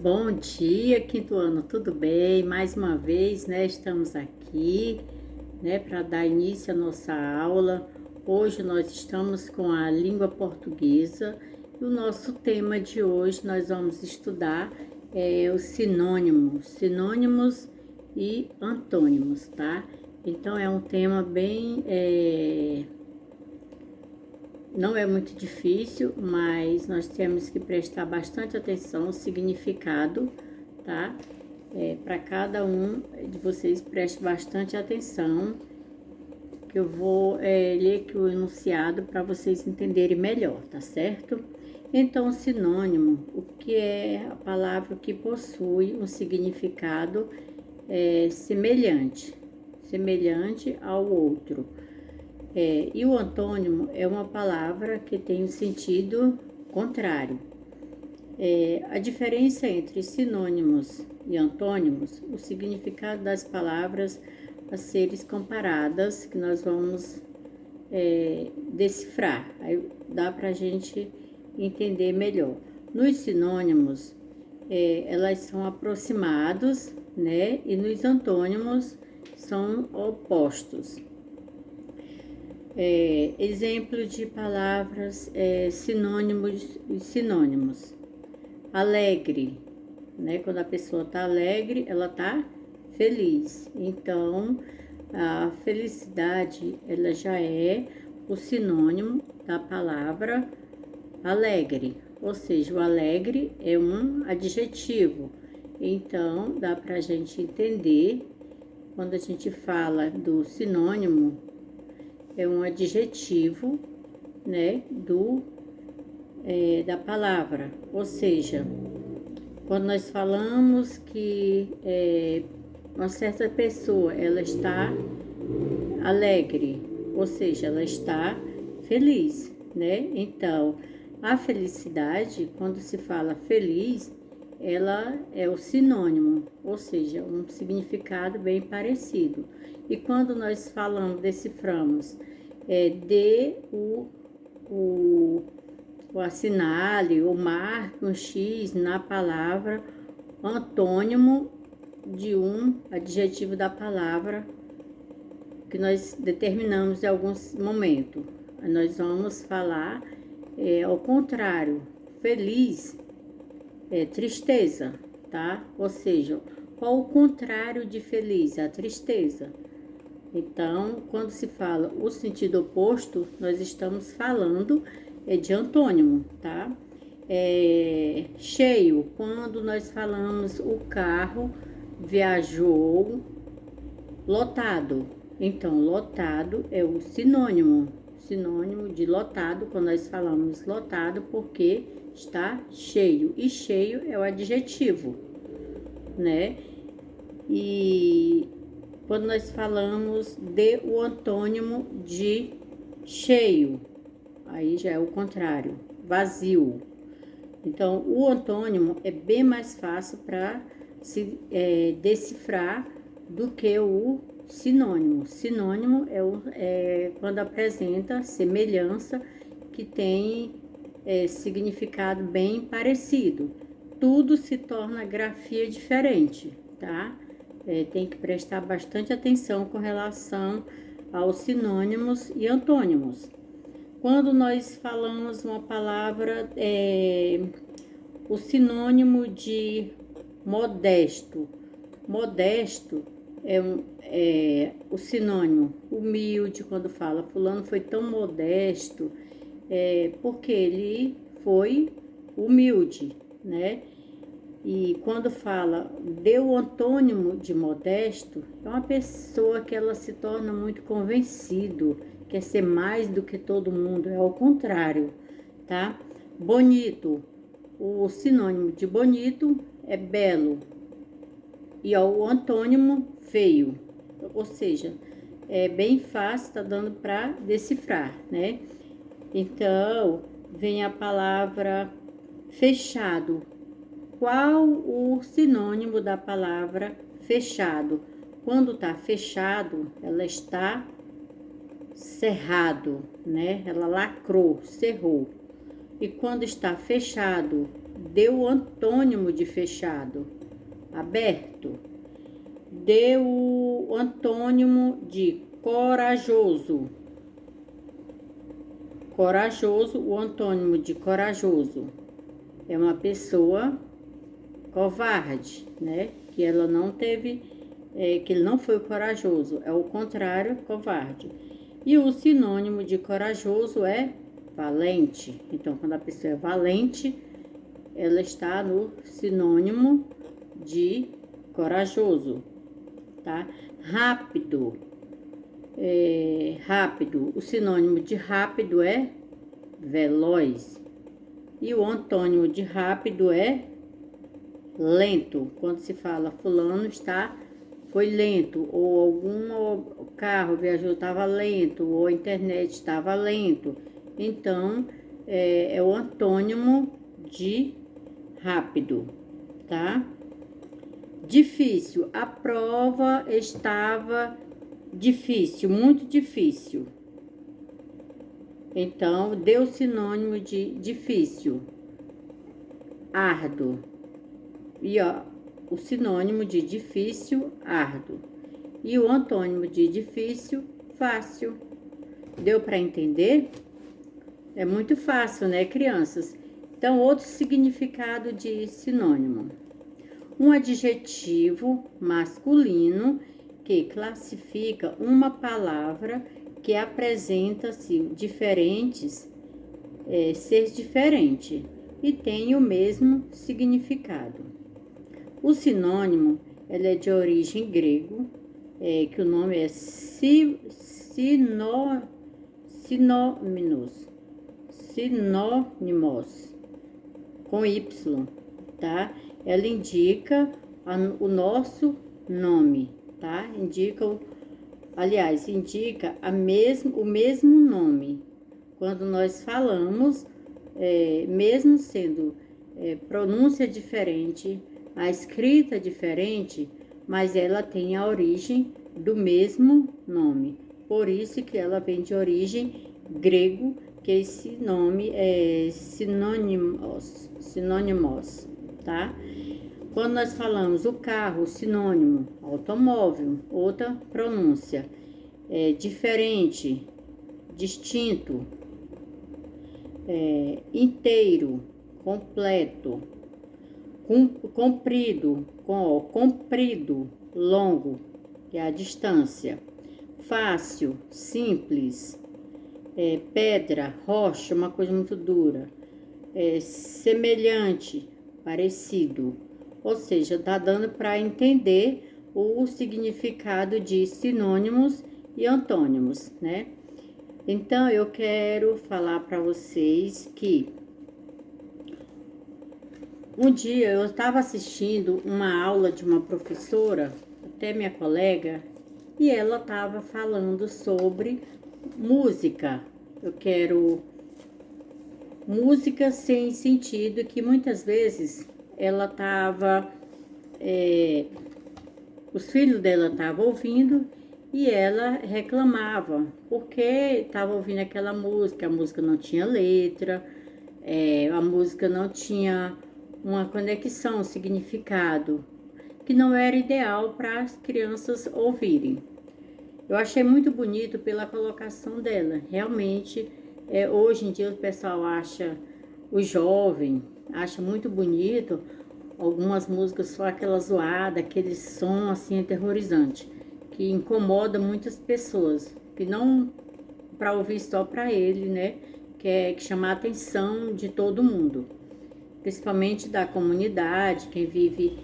Bom dia, quinto ano, tudo bem? Mais uma vez, né, estamos aqui, né, para dar início à nossa aula. Hoje nós estamos com a língua portuguesa e o nosso tema de hoje nós vamos estudar os sinônimos e antônimos, tá? Então é um tema bem não é muito difícil, mas nós temos que prestar bastante atenção ao significado, tá? Para cada um de vocês, preste bastante atenção, que eu vou ler aqui o enunciado para vocês entenderem melhor, tá certo? Então, sinônimo, o que é a palavra que possui um significado semelhante ao outro. E o antônimo é uma palavra que tem um sentido contrário. A diferença entre sinônimos e antônimos, o significado das palavras a serem comparadas, que nós vamos decifrar. Aí dá para a gente entender melhor. Nos sinônimos, elas são aproximados, né? E nos antônimos são opostos. Exemplo de palavras sinônimos e sinônimos. Alegre, né? Quando a pessoa está alegre, ela está feliz. Então, a felicidade, ela já é o sinônimo da palavra alegre. Ou seja, o alegre é um adjetivo. Então, dá para a gente entender, quando a gente fala do sinônimo, é um adjetivo, né, da palavra. Ou seja, quando nós falamos que uma certa pessoa, ela está alegre, ou seja, ela está feliz, né? Então, a felicidade, quando se fala feliz, ela é o sinônimo, ou seja, um significado bem parecido. E quando nós falamos, deciframos, o assinale, ou marque um X na palavra, antônimo de um adjetivo da palavra que nós determinamos em alguns momentos. Nós vamos falar ao contrário, feliz é tristeza, tá? Ou seja, qual o contrário de feliz? A tristeza. Então, quando se fala o sentido oposto, nós estamos falando de antônimo, tá? Cheio, quando nós falamos o carro viajou lotado. Então, lotado é o sinônimo de lotado, quando nós falamos lotado, porque está cheio. E cheio é o adjetivo, né? E quando nós falamos de o antônimo de cheio, aí já é o contrário, vazio. Então, o antônimo é bem mais fácil para se decifrar do que o sinônimo. Sinônimo é quando apresenta semelhança, que tem significado bem parecido. Tudo se torna grafia diferente, tá? Tem que prestar bastante atenção com relação aos sinônimos e antônimos. Quando nós falamos uma palavra, o sinônimo de modesto. Modesto é o sinônimo humilde, quando fala fulano foi tão modesto, porque ele foi humilde, né? E quando fala deu antônimo de modesto, é uma pessoa que ela se torna muito convencido, quer ser mais do que todo mundo, é ao contrário, tá? Bonito, o sinônimo de bonito é belo, e o antônimo feio, ou seja, é bem fácil, tá dando para decifrar, né? Então, vem a palavra fechado. Qual o sinônimo da palavra fechado? Quando está fechado, ela está cerrado, né? Ela lacrou, cerrou. E quando está fechado, Dê o antônimo de fechado, aberto. Dê o antônimo de corajoso. Corajoso, o antônimo de corajoso é uma pessoa covarde, né? Que ela não teve, que ele não foi corajoso, é o contrário, covarde. E o sinônimo de corajoso é valente. Então, quando a pessoa é valente, ela está no sinônimo de corajoso, tá? Rápido. Rápido. O sinônimo de rápido é veloz. E o antônimo de rápido é lento. Quando se fala fulano foi lento, ou algum carro viajou estava lento, ou a internet estava lento. Então, é o antônimo de rápido, tá? Difícil. A prova estava difícil, muito difícil. Então, deu sinônimo de difícil. Árduo. E ó, o sinônimo de difícil, árduo. E o antônimo de difícil, fácil. Deu para entender? É muito fácil, né, crianças? Então, outro significado de sinônimo. Um adjetivo masculino que classifica uma palavra que apresenta-se diferentes, ser diferente e tem o mesmo significado. O sinônimo, ele é de origem grego, que o nome é sinônimos, com Y, tá? Ela indica o nosso nome, tá? Indica o mesmo nome. Quando nós falamos, mesmo sendo pronúncia diferente, a escrita diferente, mas ela tem a origem do mesmo nome. Por isso que ela vem de origem grego, que esse nome é sinônimos, tá? Quando nós falamos o carro, sinônimo, automóvel, outra pronúncia, diferente, distinto, inteiro, completo, comprido, comprido, longo, que é a distância, fácil, simples, pedra, rocha, uma coisa muito dura, semelhante, parecido. Ou seja, tá dando para entender o significado de sinônimos e antônimos, né? Então, eu quero falar para vocês que um dia eu estava assistindo uma aula de uma professora, até minha colega, e ela estava falando sobre música. Eu quero música sem sentido, que muitas vezes ela estava, os filhos dela estavam ouvindo e ela reclamava porque estava ouvindo aquela música, a música não tinha letra, a música não tinha uma conexão, um significado, que não era ideal para as crianças ouvirem. Eu achei muito bonito pela colocação dela. Realmente, hoje em dia o pessoal acha, o jovem acha muito bonito algumas músicas, só aquela zoada, aquele som assim aterrorizante, que incomoda muitas pessoas, que não para ouvir só para ele, né? Que chamar a atenção de todo mundo, principalmente da comunidade, quem vive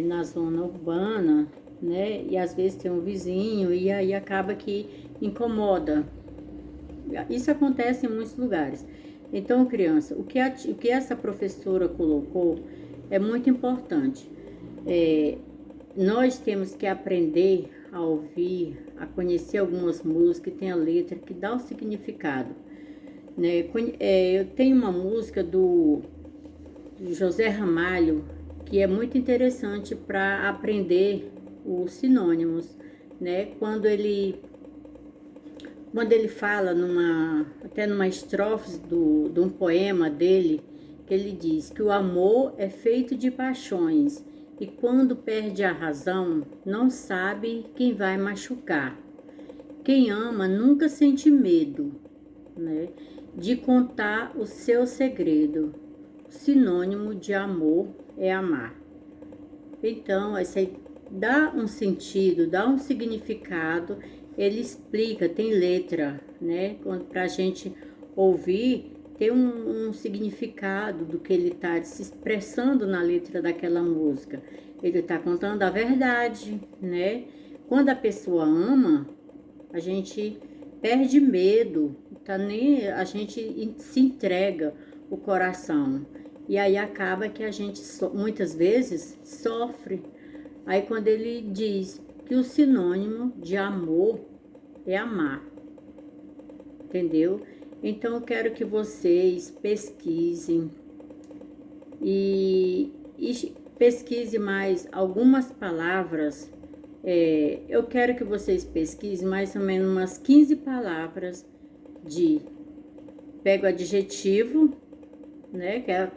na zona urbana, né? E às vezes tem um vizinho e aí acaba que incomoda. Isso acontece em muitos lugares. Então, criança, o que essa professora colocou é muito importante. Nós temos que aprender a ouvir, a conhecer algumas músicas que tem a letra, que dá o significado, né? Eu tenho uma música do José Ramalho, que é muito interessante para aprender os sinônimos, né? Quando ele fala até numa estrofe de um poema dele, que ele diz que o amor é feito de paixões e quando perde a razão, não sabe quem vai machucar. Quem ama nunca sente medo, né, de contar o seu segredo. O sinônimo de amor é amar. Então, essa aí dá um sentido, dá um significado, ele explica, tem letra, né? Para a gente ouvir, tem um significado do que ele está se expressando na letra daquela música. Ele está contando a verdade, né? Quando a pessoa ama, a gente perde medo, tá nem, a gente se entrega o coração. E aí acaba que a gente muitas vezes sofre. Aí quando ele diz que o sinônimo de amor é amar, entendeu? Então eu quero que vocês pesquisem e pesquise mais algumas palavras. Eu quero que vocês pesquisem mais ou menos umas 15 palavras de... Pega o adjetivo, né? Que é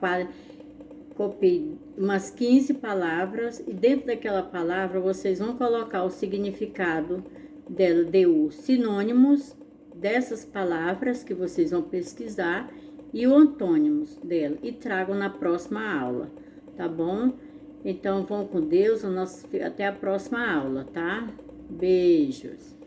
copie umas 15 palavras e dentro daquela palavra vocês vão colocar o significado dela, de os sinônimos dessas palavras que vocês vão pesquisar e o antônimos dela e tragam na próxima aula, tá bom? Então vão com Deus, até a próxima aula, tá? Beijos!